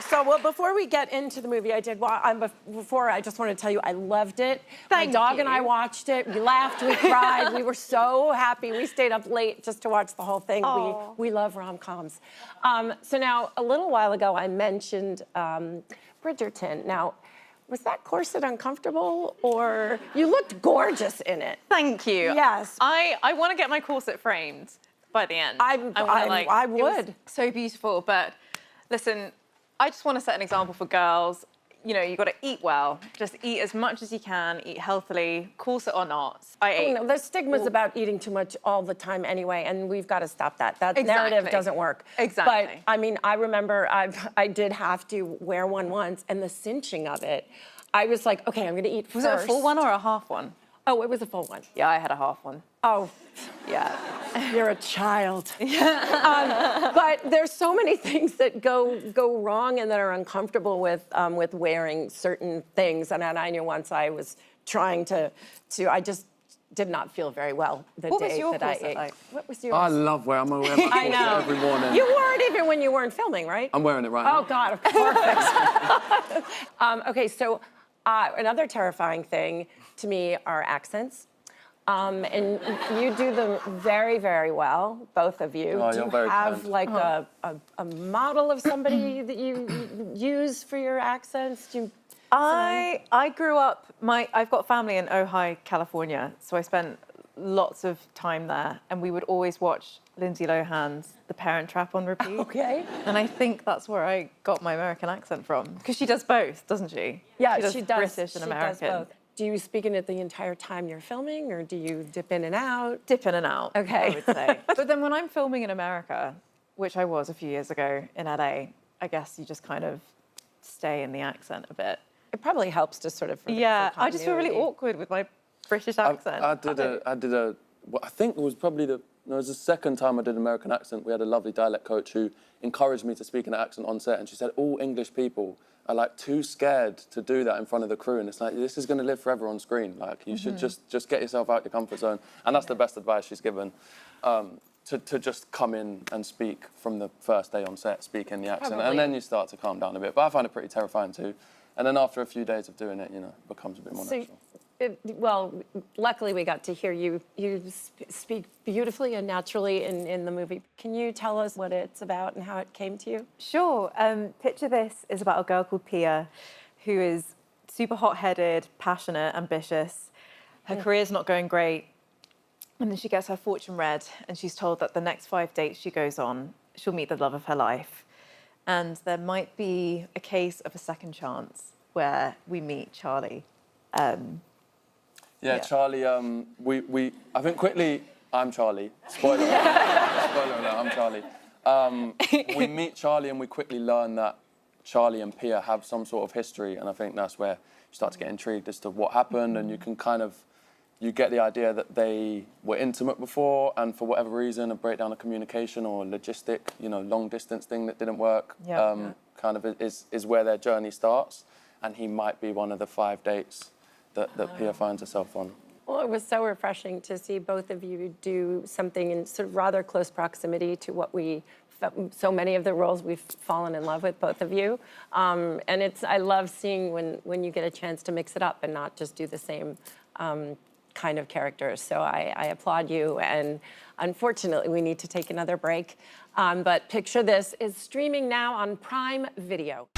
So well, before we get into the movie, before I just want to tell you I loved it. Thank My dog you. and I watched it. We laughed, we cried, we were so happy. We stayed up late just to watch the whole thing. We love rom-coms. So now, a little while ago, I mentioned Bridgerton. Now, was that corset uncomfortable, or you looked gorgeous in it? Thank you. Yes. I want to get my corset framed by the end. I would. It was so beautiful, but listen, I just want to set an example for girls. You know, you got to eat well. Just eat as much as you can, eat healthily, corset or not. I ate. No, the stigma's about eating too much all the time anyway, and we've got to stop that. That narrative doesn't work. Exactly. But, I mean, I remember I did have to wear one once, and the cinching of it, I was like, okay, I'm going to eat first. Was it a full one or a half one? Oh, it was a full one. Yeah, I had a half one. Oh, yeah. You're a child. But there's so many things that go wrong and that are uncomfortable with wearing certain things. And I knew once I was trying to I just did not feel very well the day that I ate. Like? What was yours? I love where I'm wearing my corset every morning. You wore it even when you weren't filming, right? I'm wearing it right now. Oh, God, perfect. Okay, so another terrifying thing to me are accents. And you do them very, very well, both of you. Oh, do you have like a model of somebody that you use for your accents? I grew up, I've got family in Ojai, California, so I spent lots of time there, and we would always watch Lindsay Lohan's The Parent Trap on repeat. Okay. And I think that's where I got my American accent from, because she does both, doesn't she? Yeah, she does British and American. Does both. Do you speak in it the entire time you're filming, or do you dip in and out? Dip in and out, okay. I would say. But then when I'm filming in America, which I was a few years ago in LA, I guess you just kind of stay in the accent a bit. It probably helps to sort of... Yeah, I just feel really awkward with my British accent. I think it was probably it was the second time I did an American accent. We had a lovely dialect coach who encouraged me to speak in an accent on set, and she said all English people are like too scared to do that in front of the crew, and it's like, this is going to live forever on screen. Like, you should just get yourself out your comfort zone, and that's the best advice she's given. To just come in and speak from the first day on set, speak in the accent, and then you start to calm down a bit. But I find it pretty terrifying too. And then after a few days of doing it, you know, it becomes a bit more natural. Well, luckily we got to hear you speak beautifully and naturally in the movie. Can you tell us what it's about and how it came to you? Sure. Picture This is about a girl called Pia who is super hot-headed, passionate, ambitious. Her career's not going great. And then she gets her fortune read, and she's told that the next 5 dates she goes on, she'll meet the love of her life. And there might be a case of a second chance where we meet Charlie. Yeah, Charlie, I think quickly, I'm Charlie. Spoiler alert. Spoiler alert, I'm Charlie. We meet Charlie and we quickly learn that Charlie and Pia have some sort of history, and I think that's where you start to get intrigued as to what happened, and you can you get the idea that they were intimate before, and for whatever reason, a breakdown of communication or logistic, you know, long distance thing that didn't work, kind of is where their journey starts, and he might be one of the 5 dates that Pia finds herself on. Well, it was so refreshing to see both of you do something in sort of rather close proximity to what so many of the roles we've fallen in love with, both of you. And I love seeing when you get a chance to mix it up and not just do the same kind of characters. So I applaud you, and unfortunately we need to take another break. But Picture This is streaming now on Prime Video.